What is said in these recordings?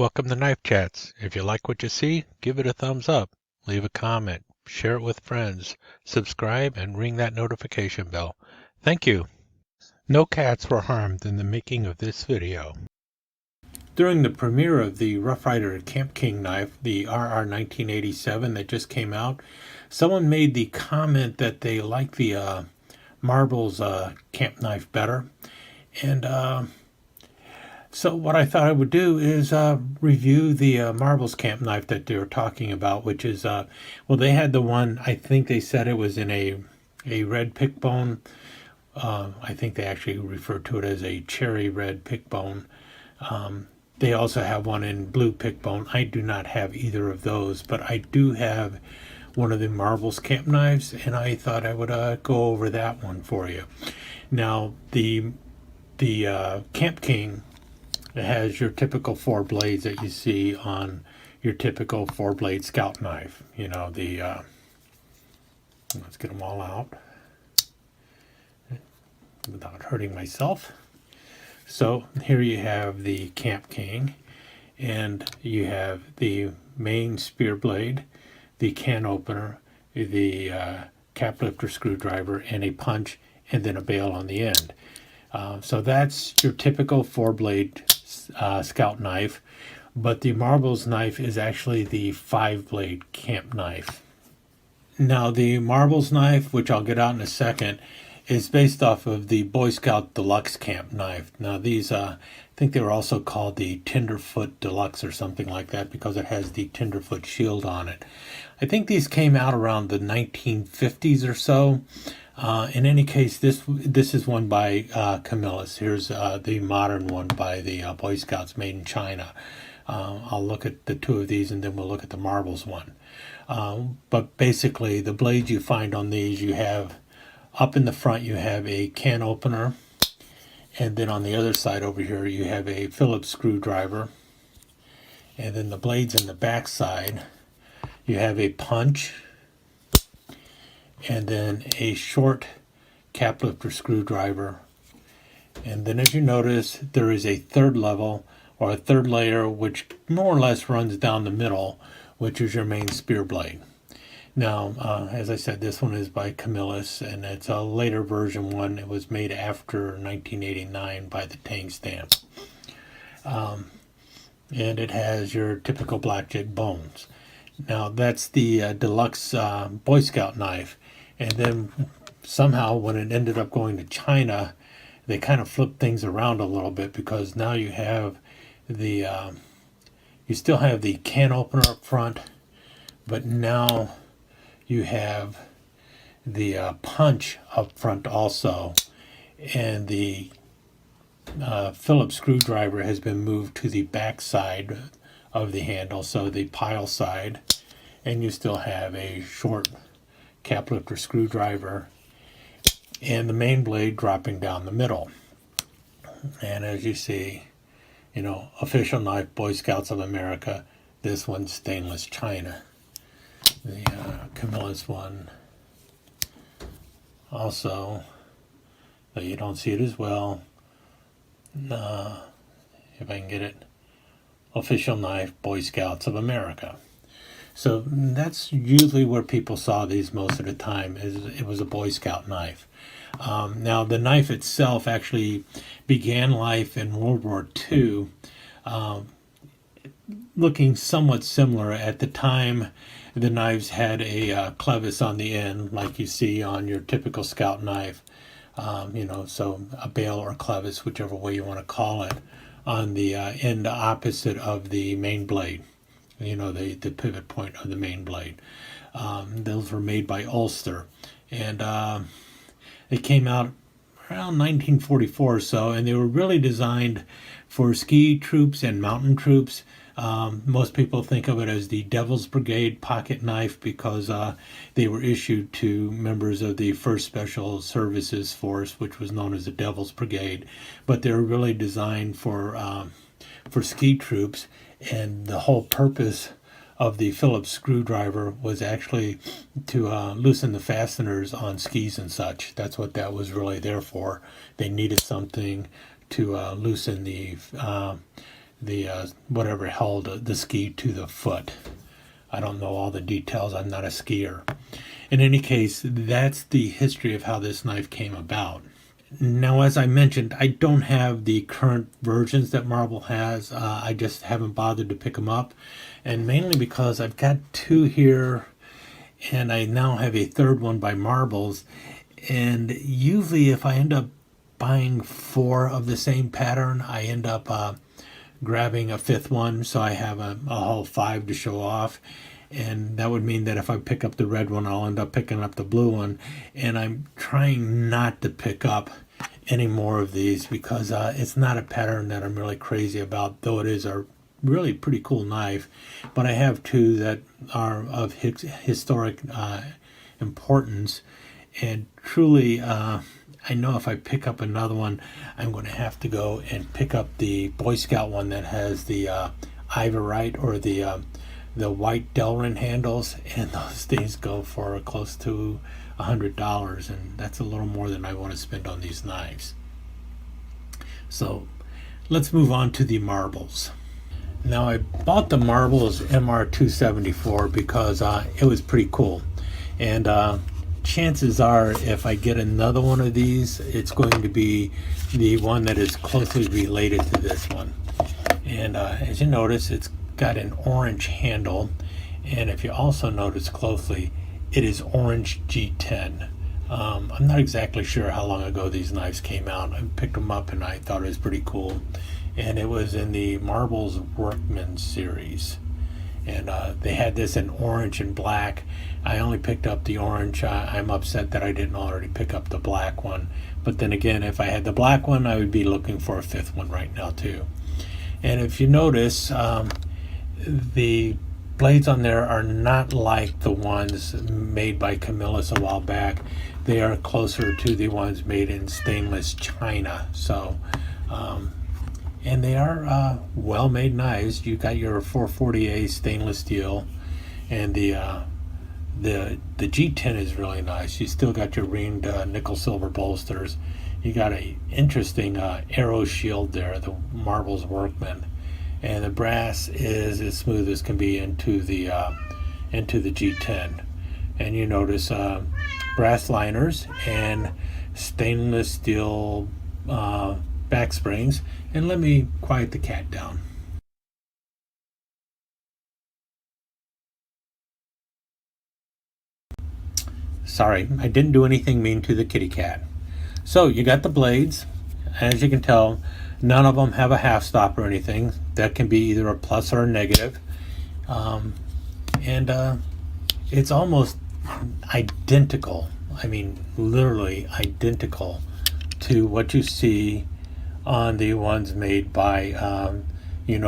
Welcome to Knife Chats. If you like what you see, give it a thumbs up, leave a comment, share it with friends, subscribe, and ring that notification bell. Thank you. No cats were harmed in the making of this video. During the premiere of the Rough Rider Camp King knife, the RR 1987 that just came out, someone made the comment that they like the Marbles camp knife better. And so what I thought I would do is review the Marbles camp knife that they were talking about, which is, well, they had the one, I think they said it was in a red pick bone. I think they actually referred to it as a cherry red pick bone. They also have one in blue pick bone. I do not have either of those, but I do have one of the Marbles camp knives, and I thought I would go over that one for you. Now, the Camp King has your typical 4 blades that you see on your typical 4-blade scout knife. You know, the let's get them all out without hurting myself. So here you have the Camp King, and you have the main spear blade, the can opener, the cap lifter screwdriver, and a punch, and then a bail on the end. So that's your typical 4-blade scout knife, but the Marbles knife is actually the 5-blade camp knife. Now the Marbles knife, which I'll get out in a second, is based off of the Boy Scout Deluxe camp knife. Now these, I think they were also called the Tenderfoot Deluxe or something like that because it has the Tenderfoot shield on it. I think these came out around the 1950s or so. In any case, this is one by Camillus. Here's the modern one by the Boy Scouts, made in China. I'll look at the two of these and then we'll look at the Marbles one. But basically, the blades you find on these, you have up in the front, you have a can opener, and then on the other side over here, you have a Phillips screwdriver, and then the blades in the back side, you have a punch, and then a short cap lifter screwdriver. And then as you notice, there is a third level or a third layer which more or less runs down the middle, which is your main spear blade. Now, as I said, this one is by Camillus, and it's a later version one. It was made after 1989 by the Tang stamp. And it has your typical blackjack bones. Now, that's the Deluxe Boy Scout knife. And then somehow when it ended up going to China, they kind of flipped things around a little bit, because now you have the, you still have the can opener up front, but now you have the punch up front also, and the Phillips screwdriver has been moved to the back side of the handle, so the pile side, and you still have a short cap lifter screwdriver and the main blade dropping down the middle. And as you see, you know, official knife, Boy Scouts of America. This one's stainless china. The Camillus one also, though you don't see it as well, if I can get it, official knife, Boy Scouts of America. So that's usually where people saw these most of the time, is it was a Boy Scout knife. Now the knife itself actually began life in World War II, looking somewhat similar. At the time, the knives had a clevis on the end, like you see on your typical scout knife. You know, so a bail or clevis, whichever way you want to call it, on the end opposite of the main blade. You know, the pivot point of the main blade. Those were made by Ulster, and they came out around 1944 or so, and they were really designed for ski troops and mountain troops. Most people think of it as the Devil's Brigade pocket knife because they were issued to members of the 1st Special Services Force, which was known as the Devil's Brigade. But they were really designed for ski troops, and the whole purpose of the Phillips screwdriver was actually to loosen the fasteners on skis and such. That's what that was really there for. They needed something to loosen whatever held the ski to the foot. I don't know all the details. I'm not a skier. In any case, that's the history of how this knife came about. Now, as I mentioned, I don't have the current versions that Marble has. I just haven't bothered to pick them up, and mainly because I've got two here, and I now have a third one by Marbles. And usually, if I end up buying 4 of the same pattern, I end up grabbing a 5th one, so I have a whole 5 to show off. And that would mean that if I pick up the red one, I'll end up picking up the blue one. And I'm trying not to pick up any more of these because it's not a pattern that I'm really crazy about, though it is a really pretty cool knife. But I have 2 that are of historic importance. And truly, I know if I pick up another one, I'm going to have to go and pick up the Boy Scout one that has the Ivorite or the white Delrin handles, and those things go for close to $100, and that's a little more than I want to spend on these knives. So let's move on to the Marbles. Now, I bought the Marbles MR274 because it was pretty cool, and chances are if I get another one of these, it's going to be the one that is closely related to this one. And as you notice, it's got an orange handle, and if you also notice closely, it is orange G10. I'm not exactly sure how long ago these knives came out. I picked them up and I thought it was pretty cool, and it was in the Marbles Workman series, and they had this in orange and black. I only picked up the orange. I'm upset that I didn't already pick up the black one, but then again, if I had the black one, I would be looking for a 5th one right now too. And if you notice, the blades on there are not like the ones made by Camillus a while back. They are closer to the ones made in stainless china. So, and they are well-made knives. You got your 440A stainless steel, and the G10 is really nice. You still got your ringed nickel silver bolsters. You got a interesting arrow shield there, the Marbles Workman. And the brass is as smooth as can be into the G10, and you notice brass liners and stainless steel back springs. And let me quiet the cat down. Sorry, I didn't do anything mean to the kitty cat. So you got the blades. As you can tell, none of them have a half stop or anything. That can be either a plus or a negative. And it's almost identical. I mean, literally identical to what you see on the ones made by,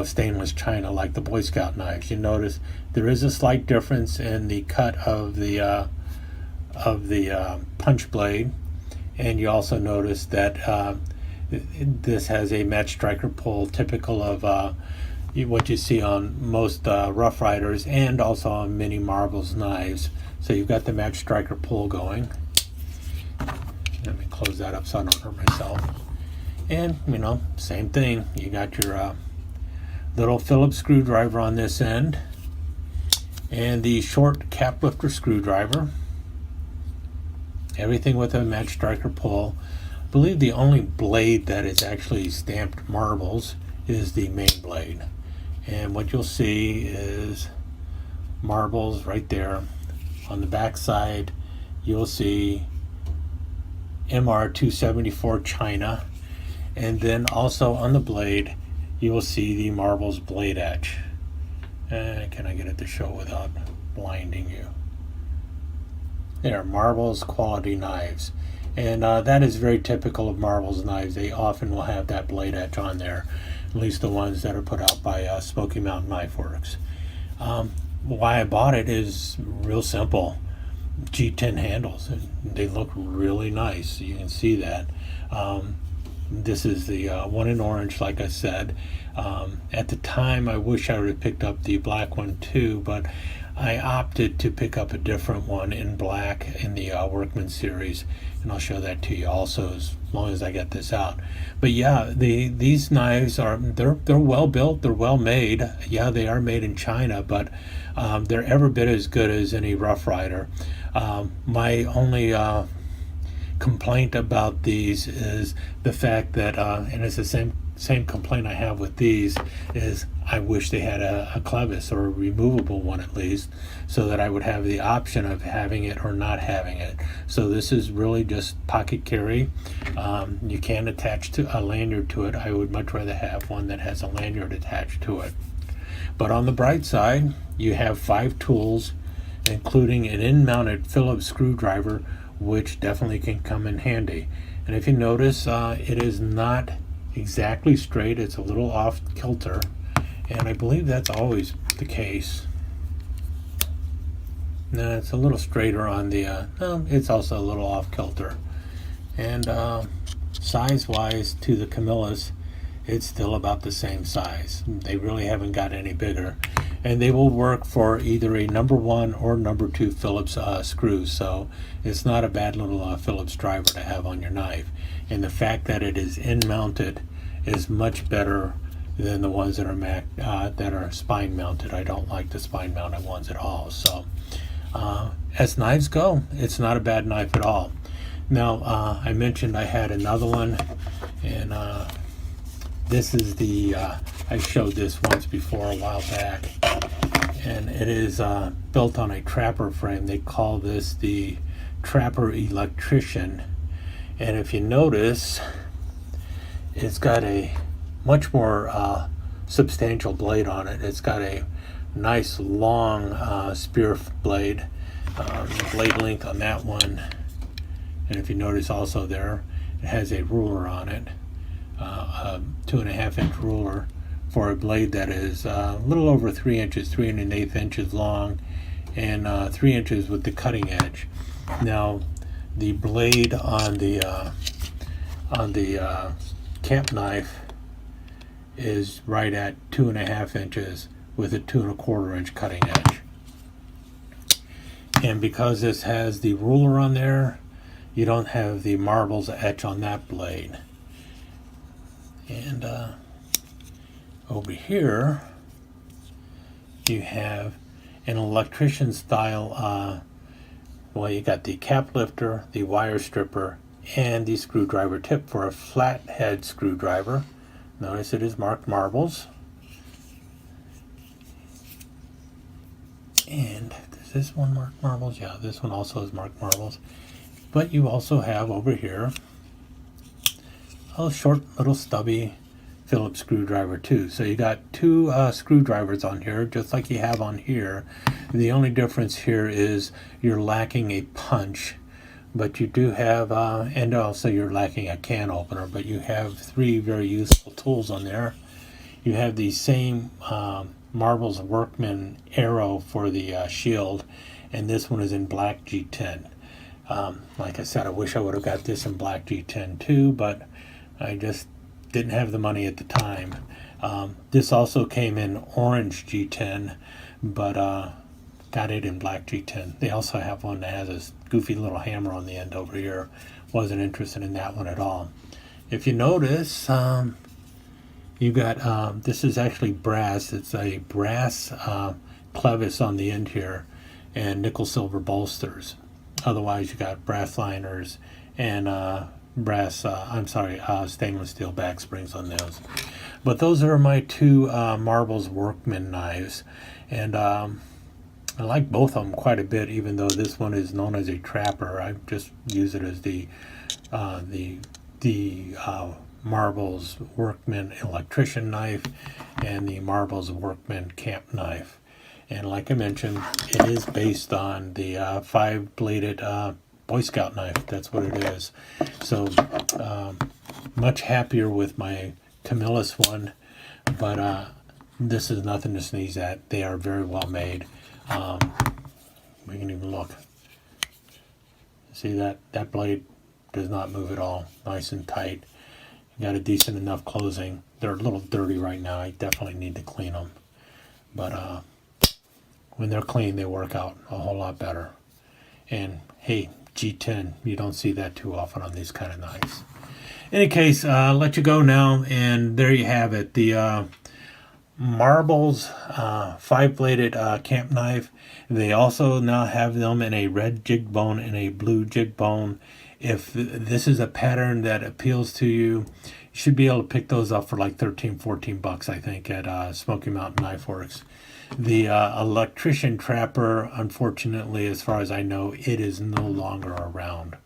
stainless china, like the Boy Scout knives. You notice there is a slight difference in the cut of the punch blade, and you also notice that this has a match striker pull, typical of what you see on most Rough Riders and also on many Marbles knives. So you've got the match striker pull going. Let me close that up so I don't hurt myself. And same thing. You got your little Phillips screwdriver on this end, and the short cap lifter screwdriver. Everything with a match striker pull. I believe the only blade that is actually stamped Marbles is the main blade, and what you'll see is Marbles right there. On the back side you'll see MR274 China, and then also on the blade you will see the Marbles blade edge. Can I get it to show without blinding you? There, Marbles quality knives. And that is very typical of Marbles knives. They often will have that blade edge on there, at least the ones that are put out by Smoky Mountain Knife Works. Why I bought it is real simple. G10 handles, and they look really nice. You can see that. This is the one in orange, like I said. At the time, I wish I would have picked up the black one too, but I opted to pick up a different one in black in the Workman series, and I'll show that to you also as long as I get this out. But yeah, these knives they're well built, they're well made. Yeah, they are made in China, but they're every bit as good as any Rough Rider. My only complaint about these is the fact that, and it's the same complaint I have with these, is I wish they had a clevis or a removable one at least, so that I would have the option of having it or not having it. So this is really just pocket carry. You can attach to a lanyard to it. I would much rather have one that has a lanyard attached to it. But on the bright side, you have 5 tools, including an in-mounted Phillips screwdriver, which definitely can come in handy. And if you notice, it is not exactly straight, it's a little off kilter, and I believe that's always the case. No, it's a little straighter on the it's also a little off kilter. And size wise to the Camillus, it's still about the same size. They really haven't got any bigger, and they will work for either a number 1 or number 2 Phillips screws. So it's not a bad little Phillips driver to have on your knife. And the fact that it is in mounted is much better than the ones that are spine mounted. I don't like the spine mounted ones at all. So as knives go, it's not a bad knife at all. Now I mentioned I had another one, and this is the I showed this once before a while back, and it is built on a trapper frame. They call this the Trapper Electrician, and if you notice, it's got a much more substantial blade on it. It's got a nice long spear blade, blade length on that one, and if you notice also there, it has a ruler on it, a 2.5-inch ruler for a blade that is a little over 3 inches, 3 1/8 inches long, and 3 inches with the cutting edge. Now, the blade on the camp knife is right at 2.5 inches with a 2 1/4 inch cutting edge. And because this has the ruler on there, you don't have the marbles etch on that blade. And over here you have an electrician style, well, you got the cap lifter, the wire stripper, and the screwdriver tip for a flathead screwdriver. Notice it is marked marbles. And is this one marked marbles? Yeah, this one also is marked marbles. But you also have over here a short little stubby Phillips screwdriver too. So you got 2 screwdrivers on here, just like you have on here. The only difference here is you're lacking a punch, but you do have, and also you're lacking a can opener, but you have 3 very useful tools on there. You have the same Marbles Workman arrow for the shield, and this one is in black G10. Like I said, I wish I would have got this in black G10 too, but I just didn't have the money at the time. This also came in orange G10, but got it in black G10. They also have one that has this goofy little hammer on the end over here. Wasn't interested in that one at all. If you notice, you got, this is actually brass. It's a brass clevis on the end here, and nickel silver bolsters. Otherwise, you got brass liners and stainless steel back springs on those. But those are my 2 Marbles Workman knives, and I like both of them quite a bit, even though this one is known as a trapper. I just use it as the Marbles Workman Electrician knife and the Marbles Workman camp knife. And like I mentioned, it is based on the 5-bladed Boy Scout knife. That's what it is. So much happier with my Camillus one, but this is nothing to sneeze at. They are very well made. We can even look. See that blade does not move at all. Nice and tight. Got a decent enough closing. They're a little dirty right now. I definitely need to clean them. But when they're clean, they work out a whole lot better. And hey, G10, you don't see that too often on these kind of knives. In any case, I'll let you go now, and there you have it. The Marbles 5-bladed camp knife. They also now have them in a red jig bone and a blue jig bone. If this is a pattern that appeals to you, you should be able to pick those up for like $13-14, I think, at Smoky Mountain Knife Works. The Electrician Trapper, unfortunately, as far as I know, it is no longer around.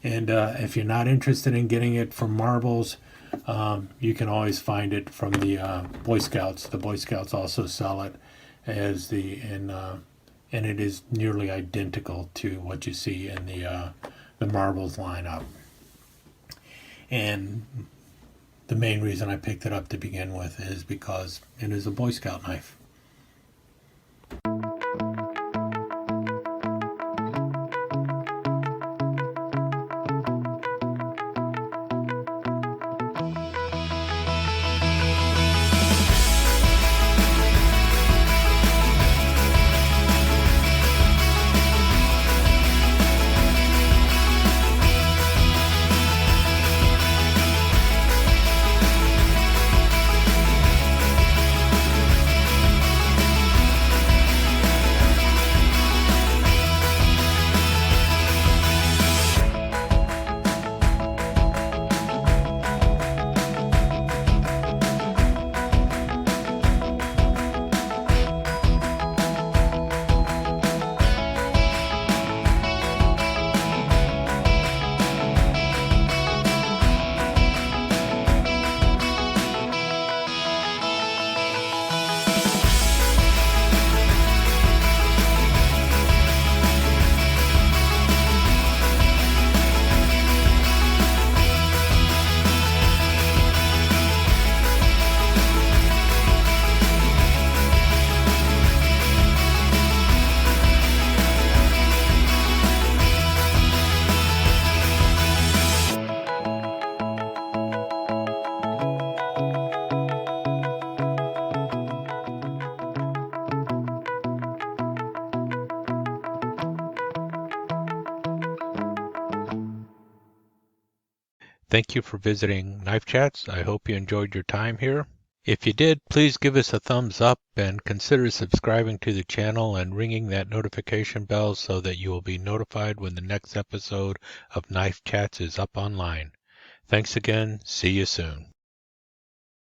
And if you're not interested in getting it from Marbles, you can always find it from the Boy Scouts. The Boy Scouts also sell it as and it is nearly identical to what you see in the Marbles lineup. And the main reason I picked it up to begin with is because it is a Boy Scout knife. Thank you for visiting Knife Chats. I hope you enjoyed your time here. If you did, please give us a thumbs up and consider subscribing to the channel and ringing that notification bell so that you will be notified when the next episode of Knife Chats is up online. Thanks again. See you soon.